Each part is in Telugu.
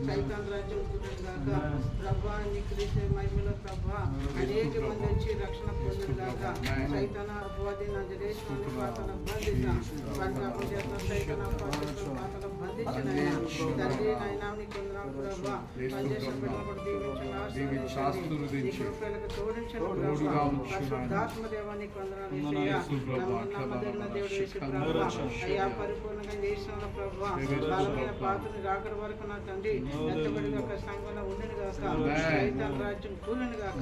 సైతాన్ రాజ్యం ప్రభా నీకు మహిమలో ప్రభా అనేక మంది వచ్చి రక్షణ పొందుగాక సైతాన అపవాది నజరేశ్వరుని పాతల బంధించిన సైతాన పాతల బంధించిన తండ్రి నైనా నీకు వందనాలు ప్రభా పనిచేసిన బిడ్డలు దీవించండి తోడించండి పరిశుద్ధాత్మ దేవా నీకు వందనాలు నమ్మదగిన దేవుడు యేసు ప్రభా అయ్యా పరిపూర్ణంగా చేసిన ప్రభా బలమైన పాత్రని రాకడ వరకు నా తండ్రి ఎత్తబడి ఒక సంఘంలో ఉండను గాక సైతాన్ రాజ్యం కూలిన గాక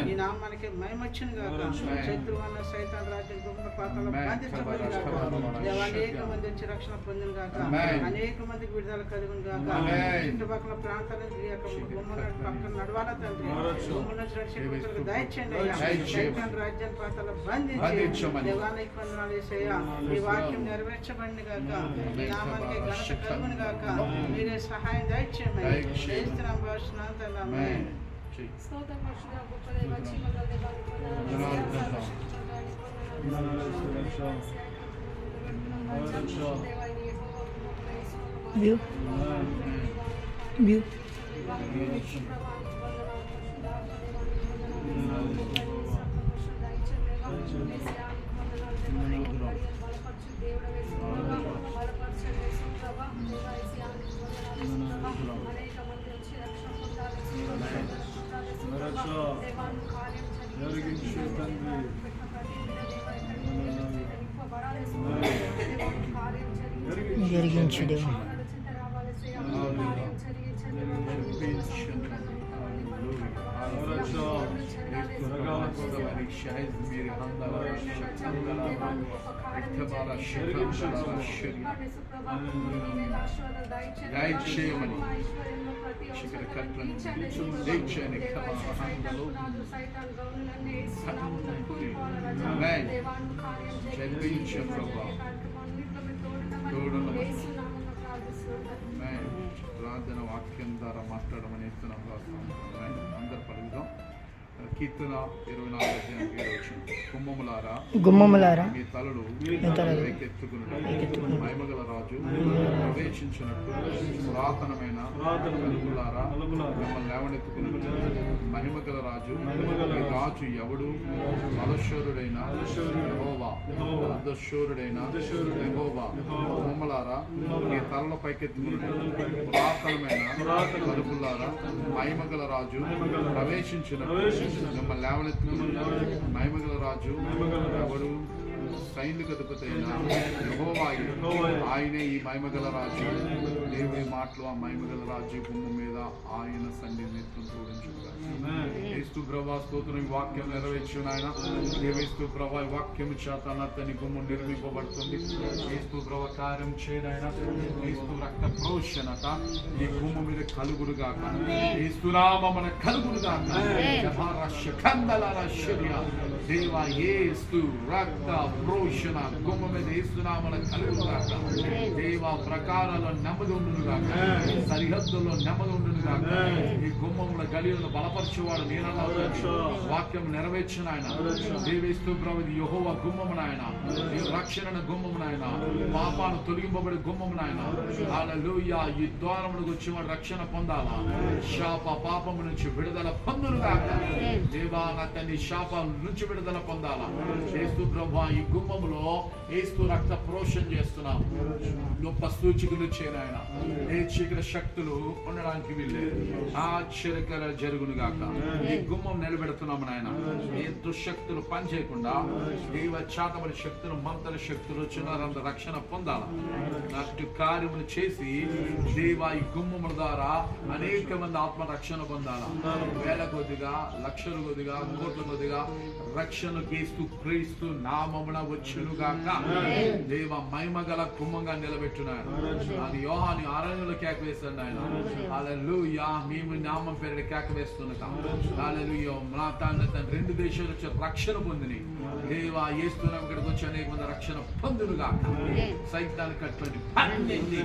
ఈ నామానికి మహిమొచ్చును గాక శత్రువు అన్న సైతాన్ రాజ్యం గొప్ప పాత్రలో బాధించబడి గాక అనేక మంది వచ్చి రక్షణ పొందిన గాక అనేక మందికి విడుదల కలుగును గాక చుట్టుపక్కల ప్రాంతాలకు గుమ్మల పక్కన నడవాల తండ్రి గుమ్మల రక్షకులకు దయచేయండి సైతాన్ రాజ్యం పాత్రలో బంధించి దేవాలయ వందనాలు యేసయ్యా ఈ వాక్యం నెరవేర్చబడిన గాక ఈ నామానికి ఘనత కలుగును గాక మీరే సహాయం దయచేయండి చేస్తున్నాం భాషను తండ్రి స్తోత్రం పరిశుద్ధ గొప్ప దేవ జీవగల దేవ జరిగించు దేవా ప్రార్థన వాక్యం ద్వారా మాట్లాడమని ఇస్తున్నాం. అందరు పలుకుదాం. కీర్తన 24:7 గుమ్మములారా మీ తలలు ఎత్తుకుని మహిమగల రాజు ప్రవేశించినట్టు పురాతనమైన తలుపులారా మిమ్మల్ని లేవనెత్తుకుని మహిమగల రాజు ఈ రాజు ఎవడు బలశూరుడైన యెహోవా అర్ధశూరుడైన యెహోవా గుమ్మములారా మీ తలల పైకెత్తుకుని పురాతనమైన తలుపులారా మహిమగల రాజు ప్రవేశించినట్టు మిమ్మల్ని లేవనెత్తుకుని మహిమగల రాజు ఎవడు సైనిక అధిపతైన యెహోవాయే ఆయనే ఈ మహిమగల రాజు. దేవుని మాటలు ఆ మహిమగల రాజు గుమ్మం మీద ఆయన సన్నిధిని తోడించుగా యేసు ప్రభా స్తోత్రం. ఈ వాక్యం నెరవేర్చు నాయన. యేసు ప్రభా ఈ వాక్యం చేత అతని గుమ్మం నిర్మింపబడుతుంది. యేసు ప్రభా కార్యం చేయనాయన. యేసు రక్త ప్రోషణత ఈ గుమ్మం మీద కలుగుడుగాక. యేసు నామమున కలుగుడుగాక. దేవా యేసు రక్త ప్రోషణ గుమ్మం మీద యేసు నామమున కలుగుడుగాక. దేవా ప్రకారాల్లో నెమ్మది ఉండునుగాక. సరిహద్దుల్లో నెమ్మది ఉండునుగాక. ఈ గుమ్మముల గలిలను బలపరచువాడు నేనన్నా వాక్యం నెరవేర్చిన ఆయన. దేవేస్తు ప్రభు యెహోవా గుమ్మము నాయన. రక్షణ గుమ్మము నాయన. పాపాలు తొలగింపబడి గుమ్మము నాయన. హల్లెలూయా. ఈ ద్వారములకు వచ్చేవాడు రక్షణ పొందాలా. శాప పాపము నుంచి విడుదల పొందునుగాక. దేవా అతని శాపం నుంచి విడుదల పొందాలా. యేసు ప్రభు ఈ గుమ్మములో యేసు రక్త ప్రోషణ చేస్తున్నాం. గొప్ప సూచికలు చేయనాయన. ఏ చీకటి శక్తులు ఉండడానికి వీళ్ళే ఆశ్చర్యకర జరుగునుగాక. ఈ గుమ్మం నిలబెడుతున్నాము నాయన. ఏ దుశ్శక్తులు పనిచేయకుండా దేవ చాతబడి శక్తులు మంత్ర శక్తులు చిన్నారంత రక్షణ పొందాల. అటు కార్యములు చేసి దేవ ఈ గుమ్మముల ద్వారా అనేక మంది ఆత్మ రక్షణ పొందాల. వేల కొద్దిగా లక్షల కొద్దిగా కోట్ల కొద్దిగా రక్షణ కేస్తూ క్రీస్తు నామమున వచ్చునుగాక. దేవ మహిమగల గుమ్మంగా నిలబెట్టున్నాడు. అది యోహాను అరణ్యంలో కేక వేశాడు ఆయన. హల్లెలూయా. మేము నామం పేరిట కేక వేస్తున్నాం. హల్లెలూయా. నా తండ్రి 2 దేశాలు వచ్చి రక్షణ పొందిని దేవా యేసునామం ఇక్కడికి వచ్చి అనేక మంది రక్షణ పొందునుగా. సైతాన్ని కట్టుబడి పన్నెండు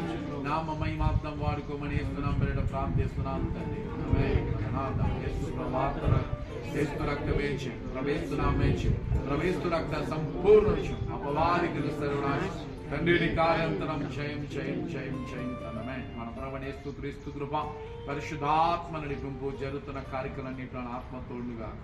నామ మహిమార్థం వాడుకోమని యేసునామం పేరిట ప్రార్థిస్తున్నాను తండ్రి. యేసు రక్తమేంచి ప్రవేశనామేంచి ప్రవేశ రక్త సంపూర్ణ అపవాదికి సర్వనాశం తండ్రిని కార్యంతరం జయం జయం జయం జయం తనమే. మన ప్రభువైన యేసు క్రీస్తు కృప పరిశుద్ధాత్మ నడిపింపు జరుగుతున్న కార్యక్రమాన్ని ఆత్మ తోడుగాక.